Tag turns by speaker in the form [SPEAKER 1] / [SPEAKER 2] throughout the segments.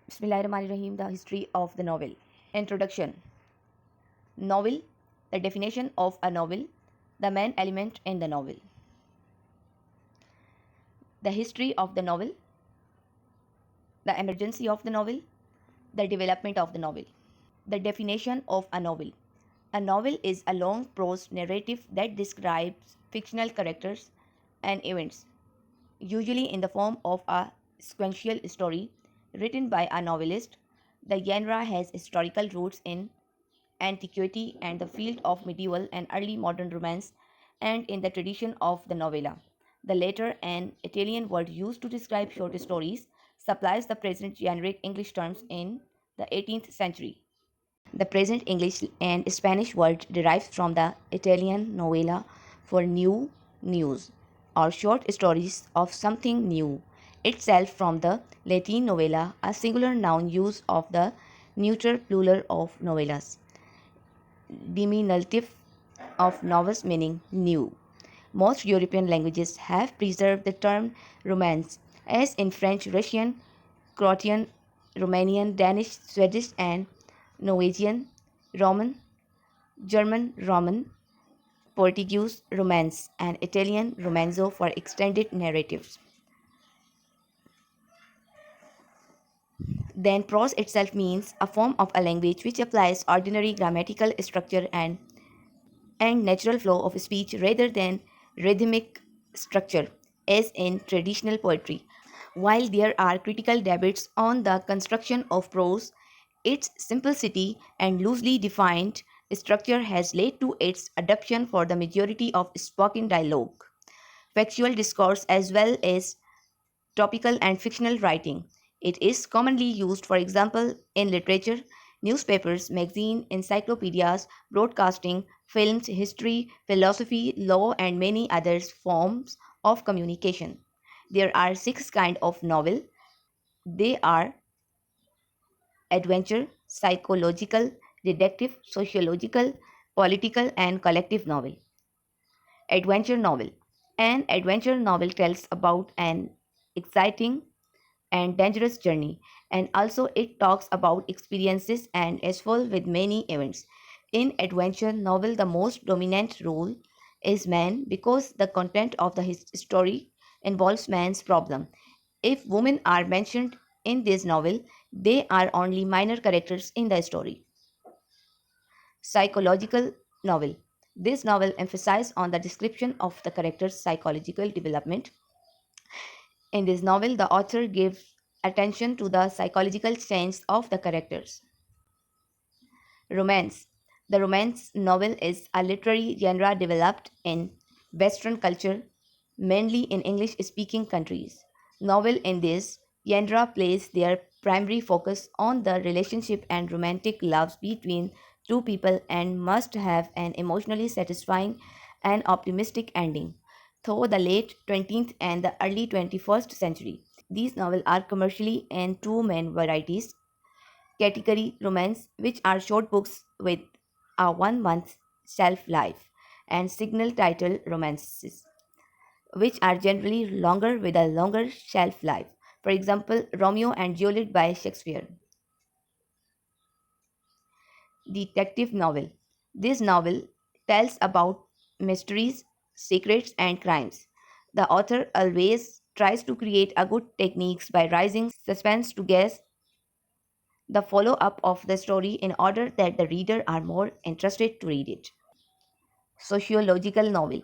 [SPEAKER 1] Bismillahirrahmanirrahim. The history of the novel. Introduction. Novel. The definition of a novel. The main element in the novel. The history of the novel. The emergence of the novel. The development of the novel. The definition of a novel. A novel is a long prose narrative that describes fictional characters and events, usually in the form of a sequential story written by a novelist. The genre has historical roots in antiquity and the field of medieval and early modern romance, and in the tradition of the novella. The latter, an Italian word used to describe short stories, supplies the present generic English terms in the 18th century. The present English and Spanish word derives from the Italian novella for new news or short stories of something new, itself from the Latin novella, a singular noun use of the neuter plural of novellas, diminutive of novus meaning new. Most European languages have preserved the term romance, as in French, Russian, Croatian, Romanian, Danish, Swedish, and Norwegian, Roman, German, Roman, Portuguese, Romance, and Italian, Romanzo for extended narratives. Then prose itself means a form of a language which applies ordinary grammatical structure and natural flow of speech rather than rhythmic structure, as in traditional poetry. While there are critical debates on the construction of prose, its simplicity and loosely defined structure has led to its adoption for the majority of spoken dialogue, factual discourse, as well as topical and fictional writing. It is commonly used, for example, in literature, newspapers, magazines, encyclopedias, broadcasting, films, history, philosophy, law, and many other forms of communication. There are six kinds of novel. They are adventure, psychological, detective, sociological, political, and collective novel. Adventure novel. An adventure novel tells about an exciting and dangerous journey, and also it talks about experiences and is full with many events. In adventure novel, the most dominant role is man because the content of the story involves man's problem. If women are mentioned in this novel, they are only minor characters in the story. Psychological novel. This novel emphasizes on the description of the character's psychological development. In this novel, the author gives attention to the psychological change of the characters. Romance. The romance novel is a literary genre developed in Western culture, mainly in English speaking countries. Novel in this genre place their primary focus on the relationship and romantic loves between two people and must have an emotionally satisfying and optimistic ending. Through the late 20th and the early 21st century, these novels are commercially in two main varieties: category romance, which are short books with a 1 month shelf life, and signal title romances, which are generally longer with a longer shelf life. For example, Romeo and Juliet by Shakespeare. Detective novel. This novel tells about mysteries, secrets, and crimes. The author always tries to create a good techniques by raising suspense to guess the follow up of the story in order that the reader are more interested to read it. Sociological novel.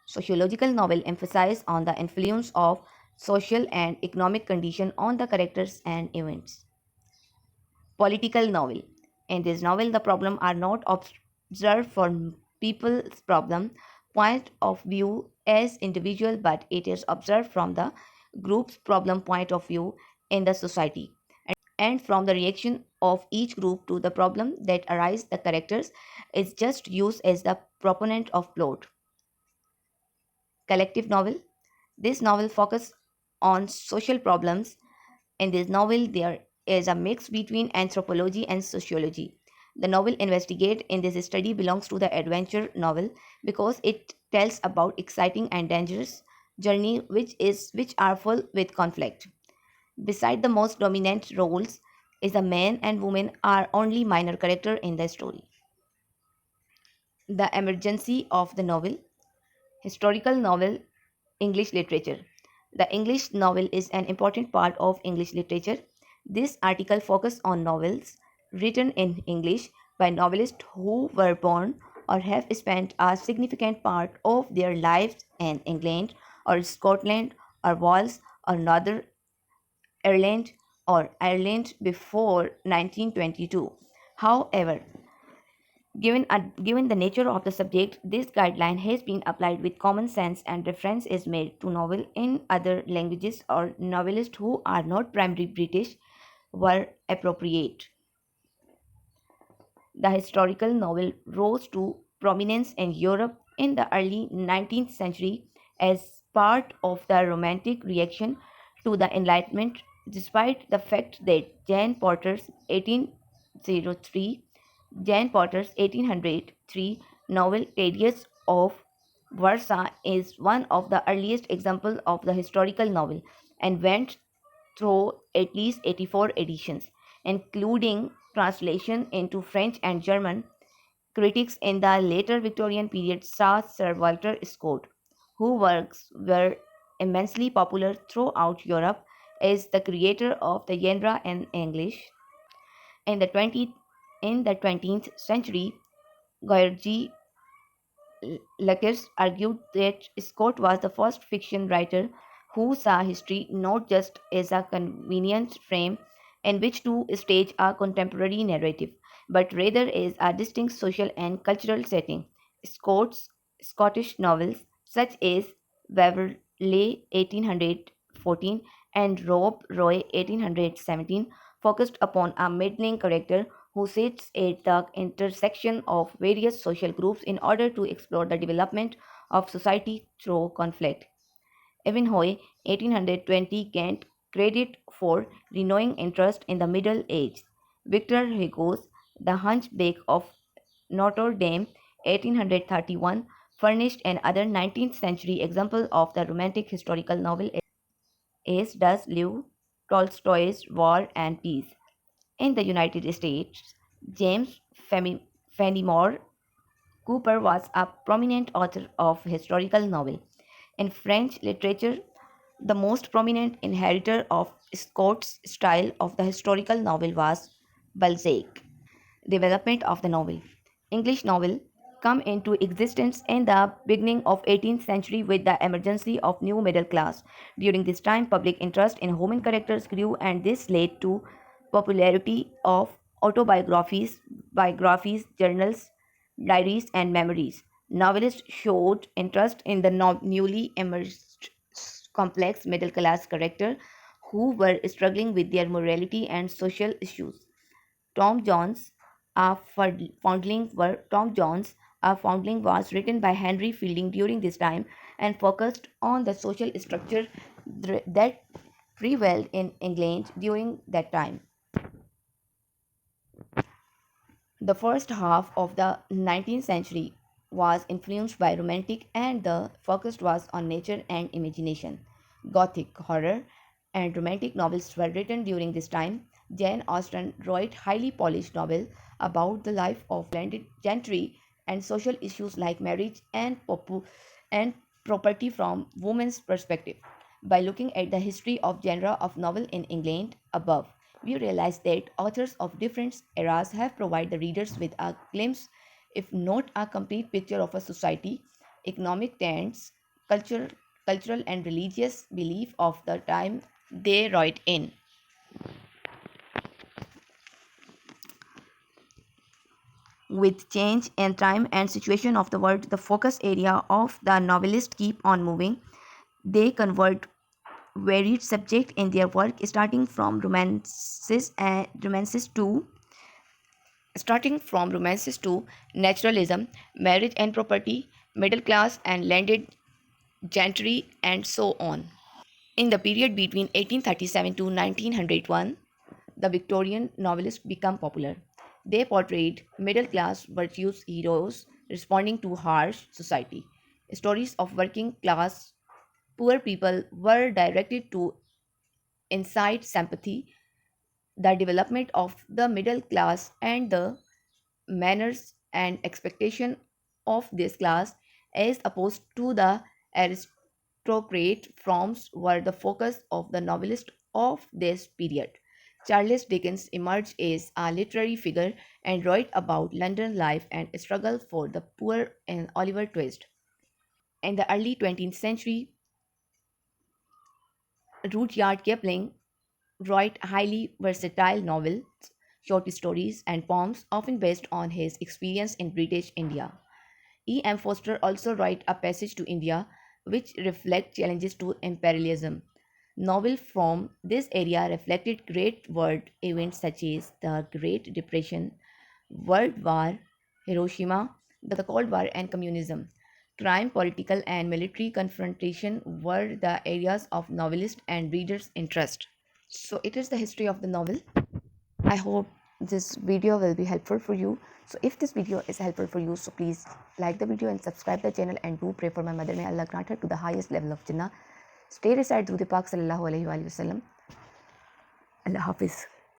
[SPEAKER 1] Sociological novel emphasize on the influence of social and economic condition on the characters and events. Political novel. In this novel, the problem are not observed from people's problem point of view as individual, but it is observed from the group's problem point of view in the society, and from the reaction of each group to the problem that arise. The characters is just used as the proponent of plot. Collective novel. This novel focus on social problems. In this novel, there is a mix between anthropology and sociology. The novel investigate in this study belongs to the adventure novel because it tells about exciting and dangerous journey which are full with conflict. Beside the most dominant roles is a man and woman are only minor character in the story. The emergency of the novel. Historical novel, English literature. The English novel is an important part of English literature. This article focuses on novels written in English by novelists who were born or have spent a significant part of their lives in England or Scotland or Wales or Northern Ireland or Ireland before 1922. However, given the nature of the subject, this guideline has been applied with common sense and reference is made to novel in other languages or novelists who are not primarily British were appropriate. The historical novel rose to prominence in Europe in the early 19th century as part of the Romantic reaction to the Enlightenment, despite the fact that Jane Potter's 1803 novel Tedious of Warsaw is one of the earliest examples of the historical novel and went through at least 84 editions, including translation into French and German. Critics in the later Victorian period saw Sir Walter Scott, whose works were immensely popular throughout Europe, as the creator of the genre in English. In the 20th century, George Lucas argued that Scott was the first fiction writer who saw history not just as a convenient frame in which to stage a contemporary narrative, but rather as a distinct social and cultural setting. Scott's Scottish novels, such as Waverley 1814 and Rob Roy 1817, focused upon a middling character who sits at the intersection of various social groups in order to explore the development of society through conflict. Ivanhoe, 1820, gained credit for renewing interest in the Middle Ages. Victor Hugo's The Hunchback of Notre Dame, 1831, furnished another 19th century example of the romantic historical novel, as does Lew Tolstoy's War and Peace. In the United States, James Fenimore Cooper was a prominent author of historical novel. In French literature, the most prominent inheritor of Scott's style of the historical novel was Balzac. Development of the novel. English novel come into existence in the beginning of 18th century with the emergence of new middle class. During this time, public interest in human characters grew and this led to popularity of biographies, journals, diaries and memories. Novelists showed interest in the newly emerged complex middle class character who were struggling with their morality and social issues. Tom Jones, Tom Jones, A Foundling was written by Henry Fielding during this time and focused on the social structure that prevailed in England during that time. The first half of the 19th century was influenced by Romantic and the focus was on nature and imagination. Gothic, horror, and romantic novels were written during this time. Jane Austen wrote highly polished novels about the life of landed gentry and social issues like marriage and property from women's perspective. By looking at the history of genre of novel in England above, we realize that authors of different eras have provided the readers with a glimpse, if not a complete picture of a society, economic trends, culture, cultural and religious belief of the time they write in. With change in time and situation of the world, the focus area of the novelist keep on moving. They convert varied subject in their work starting from romances to naturalism, marriage and property, middle class and landed gentry, and so on. In the period between 1837 to 1901, the Victorian novelists became popular. They portrayed middle class virtuous heroes responding to harsh society. Stories of working class poor people were directed to incite sympathy. the development of the middle class and the manners and expectation of this class as opposed to the aristocrat forms were the focus of the novelist of this period. Charles Dickens emerged as a literary figure and wrote about London life and struggle for the poor and Oliver Twist. In the early 20th century, Rudyard Kipling wrote highly versatile novels, short stories, and poems, often based on his experience in British India. E. M. Foster also wrote A Passage to India, which reflect challenges to imperialism. Novels from this area reflected great world events such as the Great Depression, World War, Hiroshima, the Cold War, and communism. Crime, political, and military confrontation were the areas of novelist and readers' interest. So, it is the history of the novel. I hope this video will be helpful for you. So if this video is helpful for you, so please like the video and subscribe the channel, and do pray for my mother. May Allah grant her to the highest level of Jannah. Stay recite Durude Pak Sallallahu Alaihi Wasallam. Allah Hafiz.